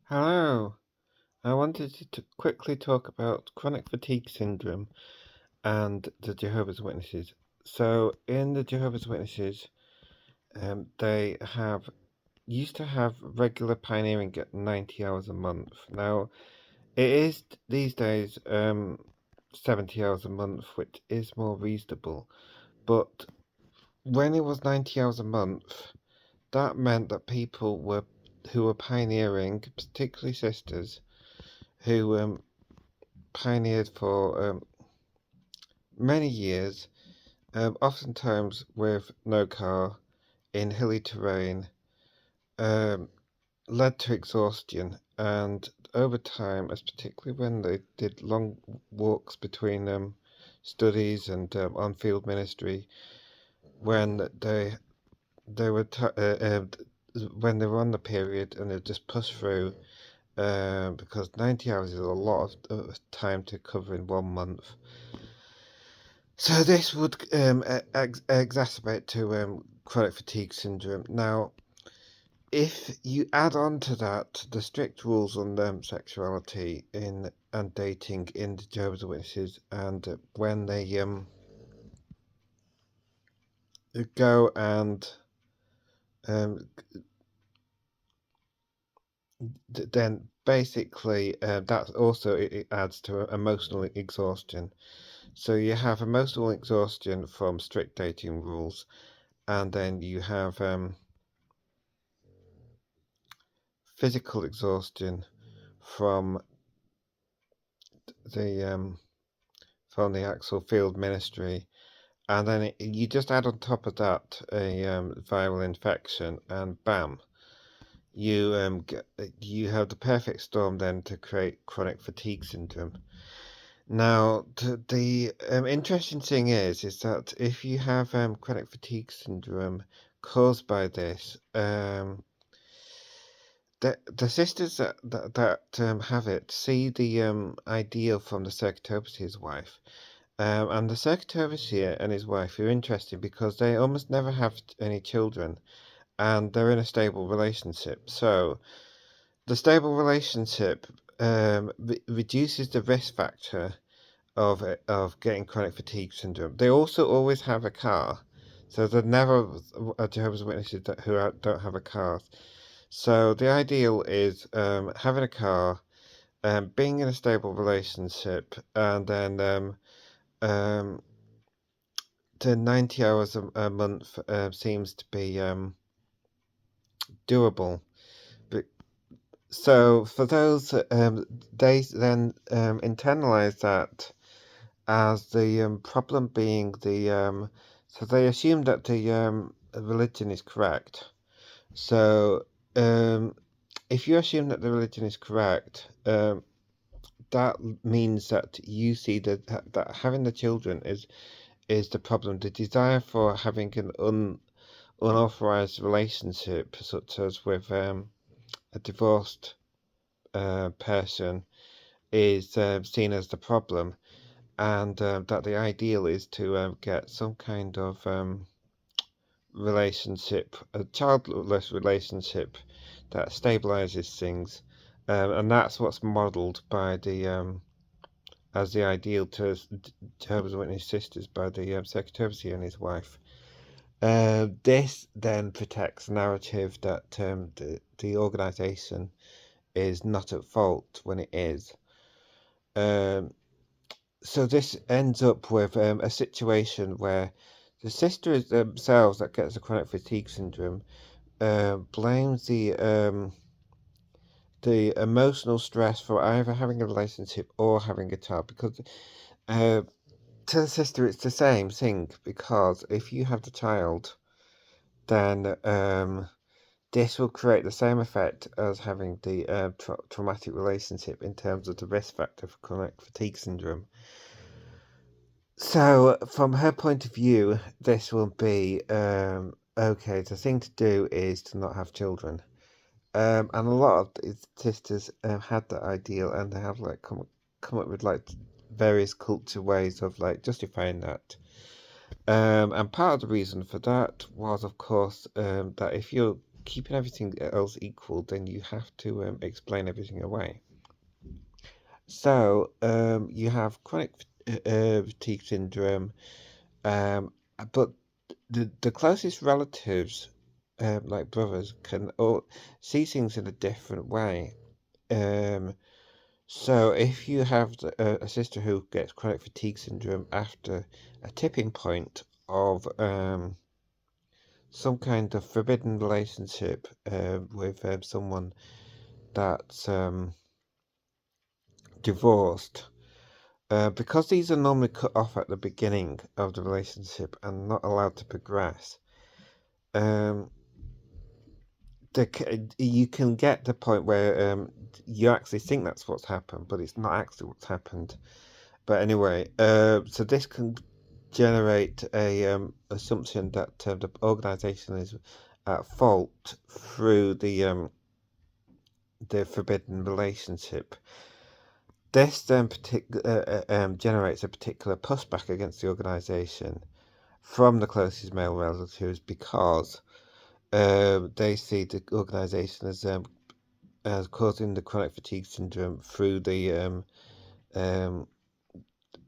Hello. I wanted to quickly talk about chronic fatigue syndrome and the Jehovah's Witnesses. So, in the Jehovah's Witnesses, they have used to have regular pioneering at 90 hours a month. Now, it is these days 70 hours a month, which is more reasonable. But when it was 90 hours a month, that meant that people who were pioneering, particularly sisters, who pioneered for many years, oftentimes with no car in hilly terrain, um, led to exhaustion. And over time, as particularly when they did long walks between studies and on-field ministry, when they were when they were on the period and they just pushed through, because 90 hours is a lot of time to cover in 1 month. So this would exacerbate to chronic fatigue syndrome. Now, if you add on to that the strict rules on sexuality in and dating in the Jehovah's Witnesses, and when they go and um, then basically that also it adds to emotional exhaustion. So you have emotional exhaustion from strict dating rules, and then you have physical exhaustion from the actual field ministry, and then you just add on top of that a viral infection, and bam, you have the perfect storm then to create chronic fatigue syndrome. Now, the interesting thing is that if you have chronic fatigue syndrome caused by this, the sisters that have it see the ideal from the circuit overseer's wife. And the circuit overseer and his wife are interesting because they almost never have any children and they're in a stable relationship. So the stable relationship reduces the risk factor of getting chronic fatigue syndrome. They also always have a car. So there never are Jehovah's Witnesses don't have a car. So the ideal is having a car, being in a stable relationship, and then um, the 90 hours a month seems to be doable. But, so for those, they then internalize that as the problem being so they assume that the religion is correct. So if you assume that the religion is correct, that means that you see that having the children is the problem. The desire for having an unauthorized relationship, such as with a divorced person, is seen as the problem, and that the ideal is to get some kind of relationship, a childless relationship that stabilizes things, and that's what's modelled by the as the ideal to Jehovah's Witness sisters by the Secretary and his wife. This then protects the narrative that the organisation is not at fault when it is. Um, so this ends up with a situation where the sisters themselves that gets the chronic fatigue syndrome blames the emotional stress for either having a relationship or having a child, because uh, to the sister it's the same thing, because if you have the child, then this will create the same effect as having the traumatic relationship in terms of the risk factor for chronic fatigue syndrome. So, from her point of view, this will be okay. The thing to do is to not have children. And a lot of these sisters had that ideal, and they have like come up with like various culture ways of like justifying that. And part of the reason for that was, of course, that if you're keeping everything else equal, then you have to explain everything away. So you have chronic fatigue syndrome, but the closest relatives, like brothers, can all see things in a different way. So if you have a sister who gets chronic fatigue syndrome after a tipping point of some kind of forbidden relationship with someone that's divorced, because these are normally cut off at the beginning of the relationship and not allowed to progress, um, you can get to the point where you actually think that's what's happened, but it's not actually what's happened. But anyway, so this can generate a assumption that the organization is at fault through the forbidden relationship. This then generates a particular pushback against the organization from the closest male relatives because they see the organization as causing the chronic fatigue syndrome through the um,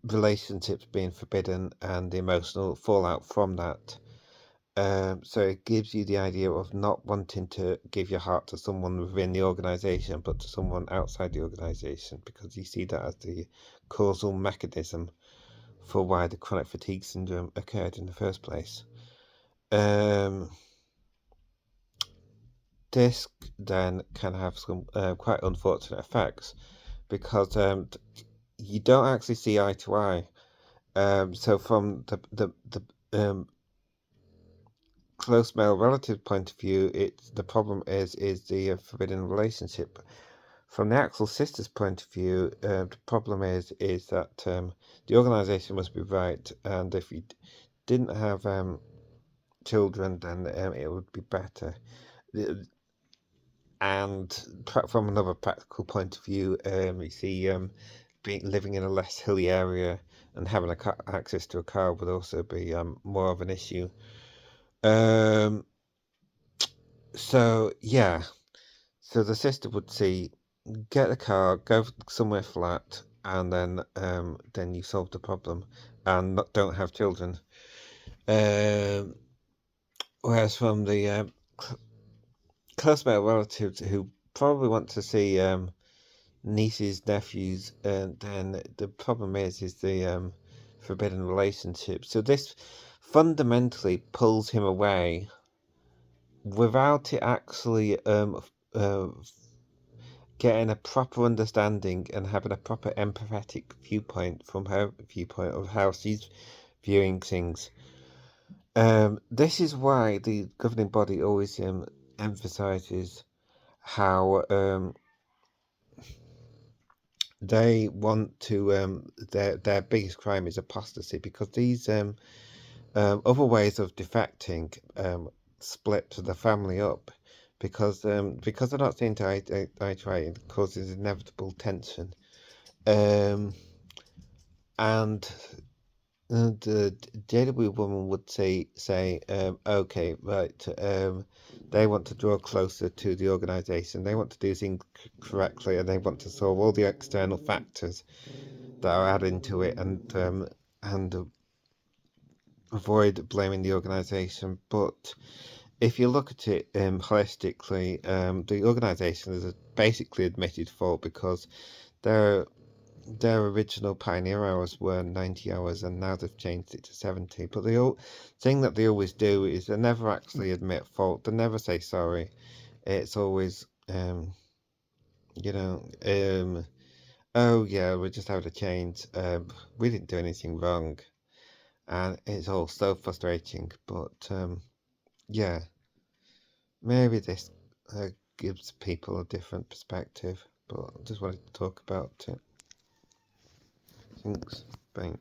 relationships being forbidden and the emotional fallout from that. So it gives you the idea of not wanting to give your heart to someone within the organization, but to someone outside the organization, because you see that as the causal mechanism for why the chronic fatigue syndrome occurred in the first place. This then can have some quite unfortunate effects because you don't actually see eye to eye. So from the close male relative point of view, the problem is the forbidden relationship. From the actual sister's point of view, the problem is that the organisation must be right, and if you didn't have children, then it would be better. And from another practical point of view, you see living in a less hilly area and having access to a car would also be more of an issue. So yeah, so the sister would see, get a car, go somewhere flat, and then you solve the problem, and don't have children. Whereas from the close male relatives who probably want to see nieces, nephews, and then the problem is the forbidden relationship. So this fundamentally pulls him away without it actually getting a proper understanding and having a proper empathetic viewpoint from her viewpoint of how she's viewing things. This is why the governing body always emphasizes how they want to their biggest crime is apostasy, because these other ways of defecting split the family up, because they're not seeing eye to eye, it causes inevitable tension. And the JW woman would say, okay, right, they want to draw closer to the organisation, they want to do things correctly, and they want to solve all the external factors that are adding to it, and avoid blaming the organisation. But if you look at it holistically, the organisation is basically admitted fault, because their original pioneer hours were 90 hours, and now they've changed it to 70. But the thing that they always do is they never actually admit fault. They never say sorry. It's always, oh yeah, we're just having a change. We didn't do anything wrong. And it's all so frustrating. But yeah, maybe this gives people a different perspective. But I just wanted to talk about it. Thanks. Bye.